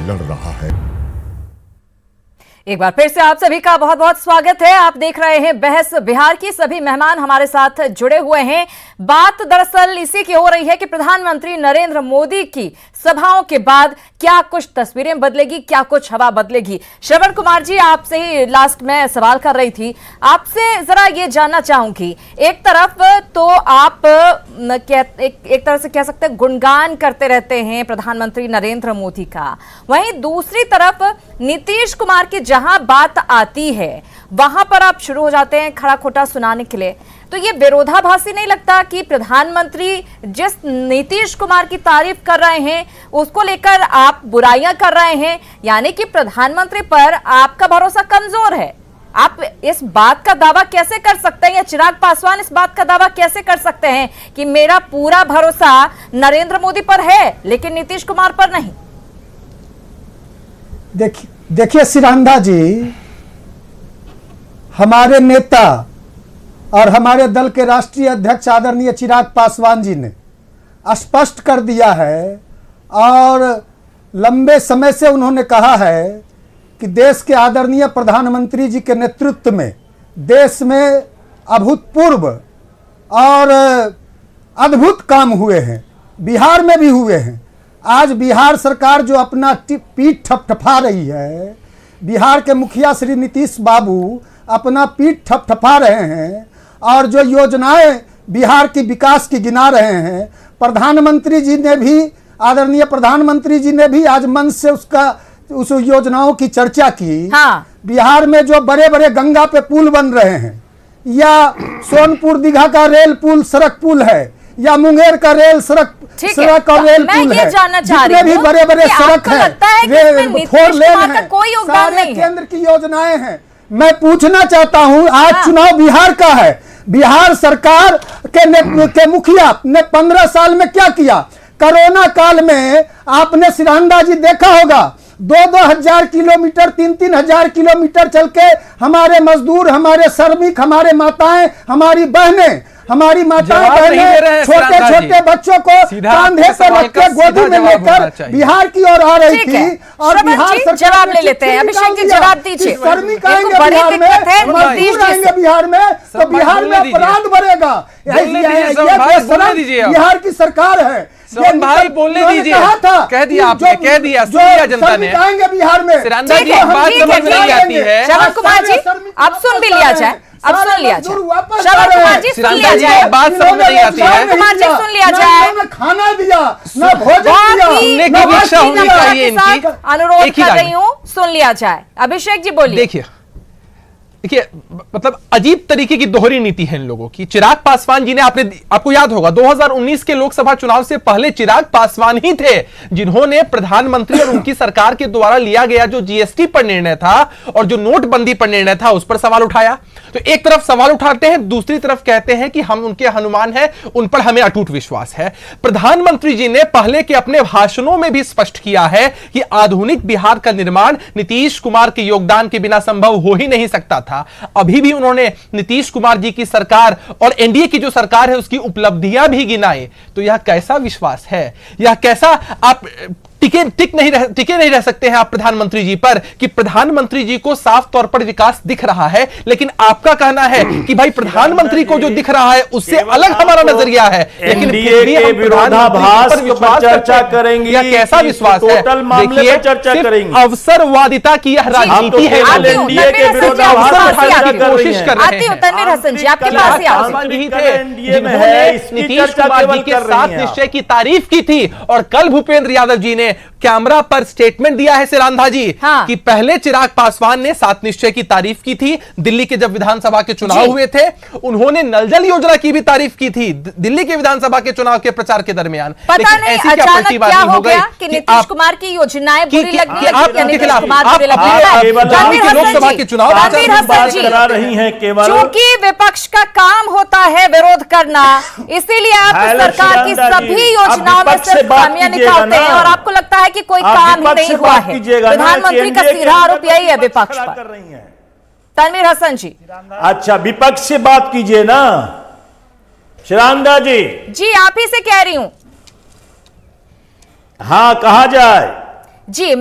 लड़ रहा है। एक बार फिर से आप सभी का बहुत बहुत स्वागत है। आप देख रहे हैं बहस बिहार की। सभी मेहमान हमारे साथ जुड़े हुए हैं। बात दरअसल इसी की हो रही है कि प्रधानमंत्री नरेंद्र मोदी की सभाओं के बाद क्या कुछ तस्वीरें बदलेगी, क्या कुछ हवा बदलेगी। श्रवण कुमार जी, आपसे ही लास्ट में सवाल कर रही थी, आपसे जरा ये जानना चाहूंगी। एक तरफ तो आप एक तरह से कह सकते हैं गुणगान करते रहते हैं प्रधानमंत्री नरेंद्र मोदी का, वहीं दूसरी तरफ नीतीश कुमार की जहां बात आती है वहां पर आप शुरू हो जाते हैं खड़ा खोटा सुनाने के लिए। तो ये विरोधाभासी नहीं लगता कि प्रधानमंत्री जिस नीतीश कुमार की तारीफ कर रहे हैं उसको लेकर आप बुराइयां कर रहे हैं, यानी कि प्रधानमंत्री पर आपका भरोसा कमजोर है। आप इस बात का दावा कैसे कर सकते हैं, या चिराग पासवान इस बात का दावा कैसे कर सकते हैं कि मेरा पूरा भरोसा नरेंद्र मोदी पर है लेकिन नीतीश कुमार पर नहीं? देखिए सिरांधा जी, हमारे नेता और हमारे दल के राष्ट्रीय अध्यक्ष आदरणीय चिराग पासवान जी ने स्पष्ट कर दिया है और लंबे समय से उन्होंने कहा है कि देश के आदरणीय प्रधानमंत्री जी के नेतृत्व में देश में अभूतपूर्व और अद्भुत काम हुए हैं, बिहार में भी हुए हैं। आज बिहार सरकार जो अपना पीठ थपथपा रही है, बिहार के मुखिया श्री नीतीश बाबू अपना पीठ थपथपा रहे हैं और जो योजनाएं बिहार की विकास की गिना रहे हैं, प्रधानमंत्री जी ने भी, आदरणीय प्रधानमंत्री जी ने भी आज मंच से उस योजनाओं की चर्चा की। हाँ। बिहार में जो बड़े बड़े गंगा पे पुल बन रहे हैं, या सोनपुर दीघा का रेल पुल सड़क पुल है, या मुंगेर का रेल सड़क और रेल पुल है, जितने भी बड़े बड़े सड़क है, फोर लेन है, सारे केंद्र की योजनाएं हैं। मैं पूछना चाहता हूं, आज चुनाव बिहार का है, बिहार सरकार के मुखिया ने 15 साल में क्या किया? कोरोना काल में आपने सिरांदा जी देखा होगा, 2-2 हजार किलोमीटर 3-3 हजार किलोमीटर चल के हमारे मजदूर, हमारे श्रमिक, हमारे माताएं, हमारी बहनें, छोटे छोटे बच्चों को कांधे पर रख के गोदी में लेकर बिहार की ओर आ रही थी। और बिहार सरकार जवाब ले लेते हैं। अभिषेक जी जवाब दीजिए। श्रमिक आएंगे बिहार में, मजदूर आएंगे बिहार में, तो बिहार में अपराध बढ़ेगा। बिहार की सरकार है। भाई बोलने दीजिए, कह दिया आपने, कह दिया, सुनिए जनता ने। आएंगे बिहार में, सिरांदा जी एक बात समझ नहीं आती है। श्रवण कुमार जी अब सुन भी लिया जाए, अब सुन लिया जाए। श्रवण कुमार जी सुन लिया जाए, एक बात समझ नहीं आती है। श्रवण कुमार जी सुन लिया जाए। खाना दिया, न भोजन दिया, इच्छा होनी चाहिए इनकी। अनुरोध कर रही हूँ, सुन लिया जाए। अभिषेक जी बोलिए। देखिए मतलब अजीब तरीके की दोहरी नीति है इन लोगों की। चिराग पासवान जी ने, आपको याद होगा 2019 के लोकसभा चुनाव से पहले चिराग पासवान ही थे जिन्होंने प्रधानमंत्री और उनकी सरकार के द्वारा लिया गया जो जीएसटी पर निर्णय था और जो नोटबंदी पर निर्णय था उस पर सवाल उठाया। तो एक तरफ सवाल उठाते हैं, दूसरी तरफ कहते हैं कि हम उनके हनुमान हैं, उन पर हमें अटूट विश्वास है। प्रधानमंत्री जी ने पहले के अपने भाषणों में भी स्पष्ट किया है कि आधुनिक बिहार का निर्माण नीतीश कुमार के योगदान के बिना संभव हो ही नहीं सकता था। अभी भी उन्होंने नीतीश कुमार जी की सरकार और एनडीए की जो सरकार है उसकी उपलब्धियां भी गिनाई। तो यह कैसा विश्वास है, यह कैसा आप टिके नहीं रह सकते हैं आप प्रधानमंत्री जी पर कि प्रधानमंत्री जी को साफ तौर पर विकास दिख रहा है, लेकिन आपका कहना है कि भाई प्रधानमंत्री को जो दिख रहा है उससे अलग हमारा नजरिया है। लेकिन फिर भी हम विरोधाभास पर चर्चा करेंगे। यह कैसा विश्वास है? देखिए, चर्चा करेंगे। अवसरवादिता की यह राजनीति है। एनडीए के विरोधाभास कोशिश कर रहे हैं। तनवीर हसन जी आपके पास ही ही थे जिन्होंने नीतीश कुमार जी के साथ निश्चय की तारीफ की थी। और कल भूपेंद्र यादव जी ने कैमरा पर स्टेटमेंट दिया है सिरांधा जी कि पहले चिराग पासवान ने 7 निश्चय की तारीफ की थी। दिल्ली के जब विधानसभा के चुनाव हुए थे उन्होंने नल जल योजना की भी तारीफ की थी दिल्ली के विधानसभा के चुनाव के प्रचार के दरमियान। पता नहीं अचानक क्या हो गया कि नीतीश कुमार की योजनाएं बुरी लगने लगी, लोकसभा के चुनाव करा रही हैं। केवल क्योंकि विपक्ष का काम होता है विरोध करना, इसीलिए आप सरकार की सभी योजनाओं में से खामियां निकालते हैं और आपको लगता है कि कोई काम ही नहीं हुआ है। प्रधानमंत्री का सीधा आरोप यही है विपक्ष पर। तनवीर हसन जी, अच्छा विपक्ष से बात कीजिए ना शिरांदा जी। जी आप ही से कह रही हूं। हाँ कहा जाए जी।